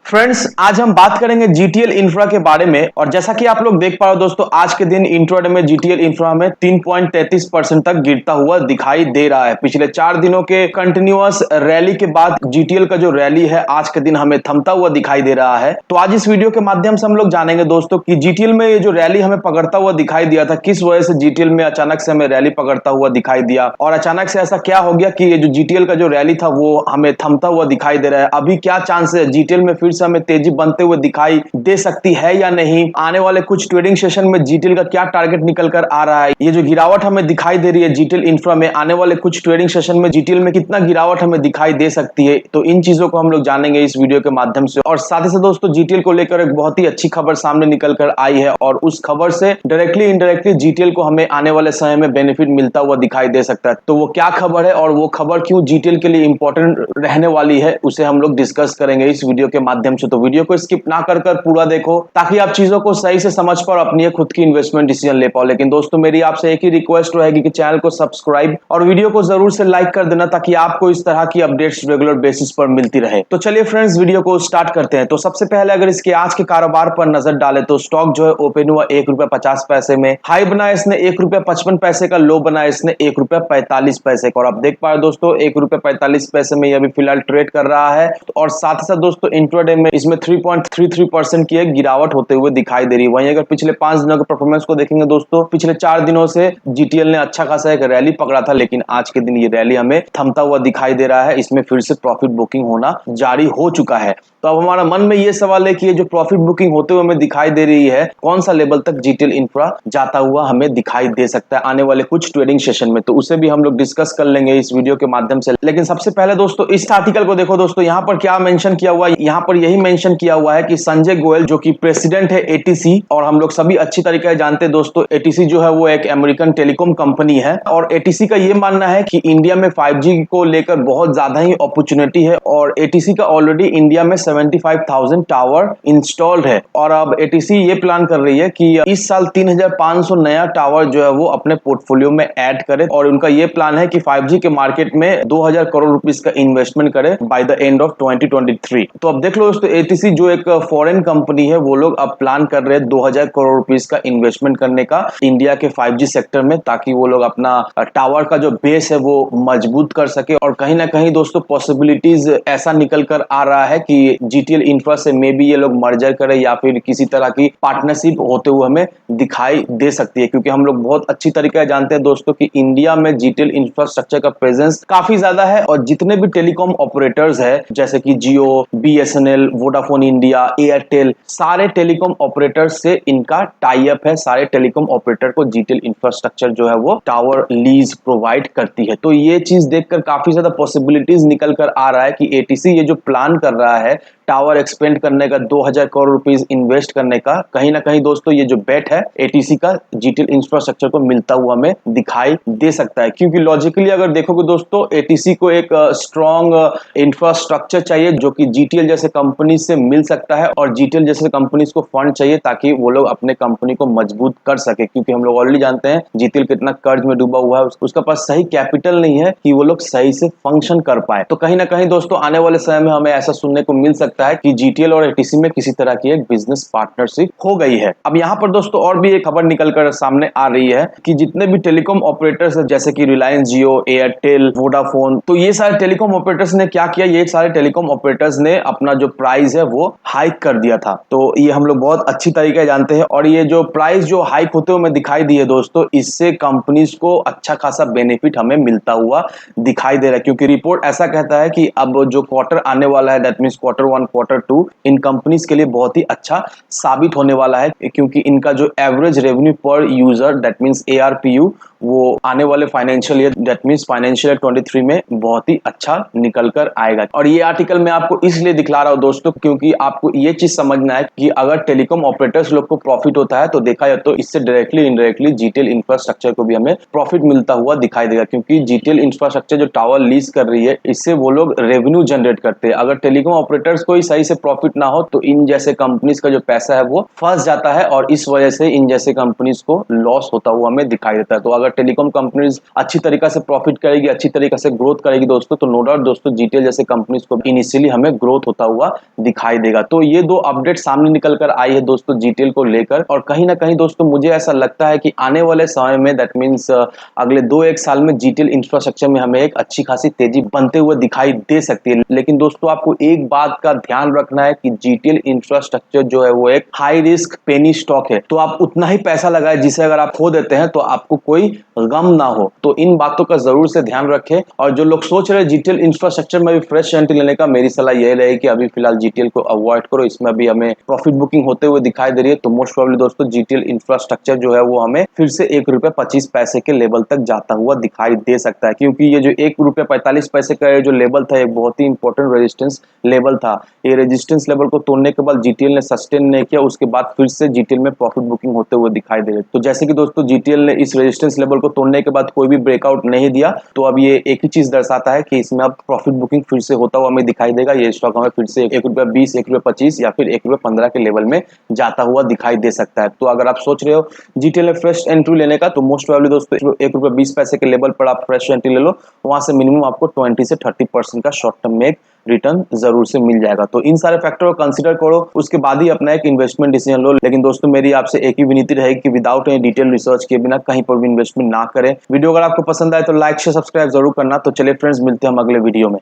Friends, आज हम बात करेंगे जीटीएल इंफ्रा के बारे में। और जैसा कि आप लोग देख पा रहे हो दोस्तों, आज के दिन इंट्राडे में जीटीएल इंफ्रा में 3.33% तक गिरता हुआ दिखाई दे रहा है। पिछले 4 दिनों के कंटिन्यूअस रैली के बाद जीटीएल का जो रैली है आज के दिन हमें थमता हुआ दिखाई दे रहा है। तो आज इस वीडियो के माध्यम से हम लोग जानेंगे दोस्तों कि जीटीएल में ये जो रैली हमें पकड़ता हुआ दिखाई दिया था, किस वजह से जीटीएल में अचानक से हमें रैली पकड़ता हुआ दिखाई दिया और अचानक से ऐसा क्या हो गया कि ये जो जीटीएल का जो रैली था वो हमें थमता हुआ दिखाई दे रहा है। अभी क्या चांस है जीटीएल में फिर से हमें तेजी बनते हुए दिखाई दे सकती है या नहीं? आने वाले कुछ ट्रेडिंग सेशन में जीटीएल का क्या टारगेट निकल कर आ रहा है? ये जो गिरावट हमें दिखाई दे रही है जीटीएल इंफ्रा में, आने वाले कुछ ट्रेडिंग सेशन में जीटीएल में कितना गिरावट हमें दिखाई दे सकती है? तो इन चीजों को हम लोग जानेंगे इस वीडियो के माध्यम से। और साथ ही साथ दोस्तों, जीटीएल को लेकर एक बहुत ही अच्छी खबर सामने निकल कर आई है और उस खबर से डायरेक्टली इनडायरेक्टली जीटीएल को हमें आने वाले समय में बेनिफिट मिलता हुआ दिखाई दे सकता है। तो वो क्या खबर है और वो खबर क्यों जीटीएल के लिए इंपॉर्टेंट रहने वाली है, उसे हम लोग डिस्कस करेंगे इस वीडियो के माध्यम से। तो वीडियो को स्किप ना कर पूरा देखो ताकि आप चीजों को सही से समझ पाओ और अपनी खुद की इन्वेस्टमेंट डिसीजन ले पाओ। लेकिन दोस्तों, मेरी आपसे एक ही रिक्वेस्ट रहेगी कि चैनल को सब्सक्राइब और वीडियो को जरूर से लाइक कर देना ताकि आपको इस तरह की अपडेट्स रेगुलर बेसिस पर मिलती रहे। तो चलिए फ्रेंड्स, वीडियो को स्टार्ट करते हैं। तो सबसे पहले अगर इसके आज के कारोबार पर नजर डाले तो स्टॉक जो है ओपन हुआ ₹1.50 में, हाई बनाया इसने ₹1.55 का, लो बनाया इसने ₹1.45 का। और आप देख पा रहे दोस्तों ₹1.45 में ये अभी फिलहाल ट्रेड कर रहा है। और साथ ही साथ दोस्तों इंट्राडे में इसमें 3.33% की एक गिरावट होते हुए दिखाई दे रही है। वहीं अगर पिछले 5 दिनों के परफॉर्मेंस को देखेंगे दोस्तों, पिछले 4 दिनों से जीटीएल ने अच्छा खासा एक रैली पकड़ा था, लेकिन आज के दिन ये रैली हमें थमता हुआ दिखाई दे रहा है। इसमें फिर से प्रॉफिट बुकिंग होना जारी हो चुका है। तो अब हमारा मन में ये सवाल है कि ये जो प्रॉफिट बुकिंग होते हुए हमें दिखाई दे रही है, कौन सा लेवल तक जीटीएल इंफ्रा जाता हुआ हमें दिखाई दे सकता है आने वाले कुछ ट्रेडिंग सेशन में? तो उसे भी हम लोग डिस्कस कर लेंगे इस वीडियो के माध्यम से। लेकिन सबसे पहले दोस्तों इस आर्टिकल को देखो दोस्तों, यहाँ पर क्या मेंशन किया हुआ है? यहाँ पर यही मेंशन किया हुआ है कि संजय गोयल जो कि प्रेसिडेंट है एटीसी, और हम लोग सभी अच्छी तरीके से जानते हैं दोस्तों एटीसी जो है वो एक अमेरिकन टेलीकॉम कंपनी है। और एटीसी का ये मानना है कि इंडिया में 5G को लेकर बहुत ज्यादा ही अपॉर्चुनिटी है और एटीसी का ऑलरेडी इंडिया में 75,000 टावर इंस्टॉल्ड है। और अब एटीसी ये प्लान कर रही है कि इस साल 3,500 नया टावर जो है वो अपने पोर्टफोलियो में ऐड करे। और उनका ये प्लान है कि 5G के मार्केट में 2,000 करोड़ रुपीस का इन्वेस्टमेंट करे बाय द एंड ऑफ 2023। तो अब देख लो दोस्तों, एटीसी जो एक फॉरेन कंपनी है, वो लोग अब प्लान कर रहे हैं 2,000 करोड़ रुपीस का इन्वेस्टमेंट करने का इंडिया के 5G सेक्टर में, ताकि वो लोग अपना टावर का जो बेस है वो मजबूत कर सके। और कहीं ना कहीं दोस्तों पॉसिबिलिटीज ऐसा निकल कर आ रहा है कि जीटीएल इंफ्रा से मे बी ये लोग मर्जर करें या फिर किसी तरह की पार्टनरशिप होते हुए हमें दिखाई दे सकती है। क्योंकि हम लोग बहुत अच्छी तरीके से जानते हैं दोस्तों कि इंडिया में जीटीएल इंफ्रास्ट्रक्चर का प्रेजेंस काफी ज्यादा है और जितने भी टेलीकॉम ऑपरेटर्स है जैसे कि जियो, बीएसएनएल, वोडाफोन इंडिया, एयरटेल, सारे टेलीकॉम ऑपरेटर्स से इनका टाई अप है। सारे टेलीकॉम ऑपरेटर को जीटीएल इंफ्रास्ट्रक्चर जो है वो टावर लीज प्रोवाइड करती है। तो ये चीज देखकर काफी ज्यादा पॉसिबिलिटीज निकल कर आ रहा है कि एटीसी ये जो प्लान कर रहा है टावर एक्सपेंड करने का, 2,000 करोड़ रुपीस इन्वेस्ट करने का, कहीं ना कहीं दोस्तों ये जो बेट है एटीसी का जीटीएल इंफ्रास्ट्रक्चर को मिलता हुआ हमें दिखाई दे सकता है। क्योंकि लॉजिकली अगर देखोगे दोस्तों, एटीसी को एक स्ट्रॉन्ग इंफ्रास्ट्रक्चर चाहिए जो कि जीटीएल जैसे कंपनी से मिल सकता है और जीटीएल जैसे कंपनीज को फंड चाहिए ताकि वो लोग अपने कंपनी को मजबूत कर सके। क्योंकि हम लोग ऑलरेडी जानते हैं जीटीएल कितना कर्ज में डूबा हुआ है, उसका पास सही कैपिटल नहीं है कि वो लोग सही से फंक्शन कर पाए। तो कहीं ना कहीं दोस्तों आने वाले समय में हमें ऐसा सुनने को मिल सकता है कि जीटीएल और एटीसी में किसी तरह की एक बिजनेस पार्टनरशिप हो गई है। अब यहाँ पर दोस्तों और भी एक खबर निकलकर सामने आ रही है कि जितने भी टेलीकॉम ऑपरेटर्स है जैसे कि रिलायंस जियो, एयरटेल, वोडाफोन, तो ये सारे टेलीकॉम ऑपरेटर्स ने क्या किया, ये सारे टेलीकॉम ऑपरेटर्स ने अपना जो प्राइस है वो हाइक कर दिया था। तो ये हम लोग बहुत अच्छी तरीके से जानते हैं और ये जो प्राइस जो हाइक होते हुए दिखाई दिए दोस्तों, इससे कंपनीज को अच्छा खासा बेनिफिट हमें मिलता हुआ दिखाई दे रहा है। क्योंकि रिपोर्ट ऐसा कहता है कि अब जो क्वार्टर आने वाला है, that means Q1, Q2, in companies के लिए बहुत ही अच्छा साबित होने वाला है। क्योंकि इनका जो एवरेज रेवेन्यू पर यूजर, दैट मींस ARPU, वो आने वाले financial year, that means financial year 23 में बहुत ही अच्छा निकल कर आएगा। और ये आर्टिकल मैं आपको इसलिए दिखला रहा हूं दोस्तों क्योंकि आपको ये चीज समझना है कि अगर टेलीकॉम ऑपरेटर्स लोग को प्रॉफिट होता है तो देखा जाए तो इससे डायरेक्टली इनडायरेक्टली जीटीएल इंफ्रास्ट्रक्चर को भी हमें प्रॉफिट मिलता हुआ दिखाई देगा। क्योंकि जीटीएल इंफ्रास्ट्रक्चर जो टावर लीज कर रही है, इससे वो लोग रेवेन्यू जनरेट करते हैं। अगर टेलीकॉम ऑपरेटर्स को कोई सही से प्रॉफिट ना हो तो इन जैसे कंपनीज का जो पैसा है वो फंस जाता है और इस वजह से इन जैसे कंपनीज को लॉस होता हुआ हमें दिखाई देता है। तो अगर टेलीकॉम कंपनीज अच्छी तरीका से प्रॉफिट करेगी, अच्छी तरीके से ग्रोथ करेगी दोस्तों, तो नो डाउट दोस्तों जीटीएल जैसे कंपनीज को इनिशियली हमें ग्रोथ होता हुआ दिखाई देगा। तो ये दो अपडेट सामने निकल कर आई है दोस्तों जीटीएल को लेकर, और कहीं ना कहीं दोस्तों मुझे ऐसा लगता है कि आने वाले समय में दैट मीन्स अगले 2-1 साल में जीटीएल इंफ्रास्ट्रक्चर में हमें एक अच्छी खासी तेजी बनते हुए दिखाई दे सकती है। लेकिन दोस्तों आपको एक बात का ध्यान रखना है कि जीटीएल इंफ्रास्ट्रक्चर जो है वो एक हाई रिस्क पेनी स्टॉक है। तो आप उतना ही पैसा लगाए जिसे अगर आप खो देते हैं तो आपको कोई गम ना हो। तो इन बातों का जरूर से ध्यान रखें। और जो लोग सोच रहे हैं जीटीएल इंफ्रास्ट्रक्चर में भी फ्रेश एंट्री लेने का, मेरी सलाह यह रहेगी कि अभी फिलहाल जीटीएल को अवॉइड करो। इसमें अभी हमें प्रॉफिट बुकिंग होते हुए दिखाई दे रही है। तो मोस्ट प्रोबेबली दोस्तों जीटीएल इंफ्रास्ट्रक्चर जो है वो हमें फिर से ₹1.25 के लेवल तक जाता हुआ दिखाई दे सकता है, क्योंकि ये जो ₹1.45 का जो लेवल था एक बहुत ही इंपॉर्टेंट रेजिस्टेंस लेवल था। ये रेजिस्टेंस लेवल को तोड़ने के बाद जीटीएल ने सस्टेन नहीं किया, उसके बाद फिर से जीटीएल में प्रॉफिट बुकिंग होते हुए दिखाई दे रही है। तो जैसे कि दोस्तों जीटीएल ने इस रेजिस्टेंस लेवल को तोड़ने के बाद कोई भी ब्रेकआउट नहीं दिया, तो अब ये एक ही चीज दर्शाता है कि इसमें अब प्रॉफिट बुकिंग फिर से होता हुआ हमें दिखाई देगा। ये स्टॉक हमें फिर से ₹1.20, ₹1.25 या फिर ₹1.15 के लेवल में जाता हुआ दिखाई दे सकता है। तो अगर आप सोच रहे हो जीटीएल में फ्रेश एंट्री लेने का, तो मोस्ट प्रोबेबली दोस्तों ₹1.20 के लेवल पर आप फ्रेश एंट्री ले लो। वहां से मिनिमम आपको 20 से 30% का शॉर्ट टर्म में रिटर्न जरूर से मिल जाएगा। तो इन सारे फैक्टर को कंसीडर करो, उसके बाद ही अपना एक इन्वेस्टमेंट डिसीजन लो। लेकिन दोस्तों मेरी आपसे एक ही विनती रहेगी कि विदाउट एनी डिटेल रिसर्च किए बिना कहीं पर भी इन्वेस्टमेंट ना करें। वीडियो अगर आपको पसंद आए तो लाइक शेयर सब्सक्राइब जरूर करना। तो चलिए फ्रेंड्स, मिलते हैं हम अगले वीडियो में।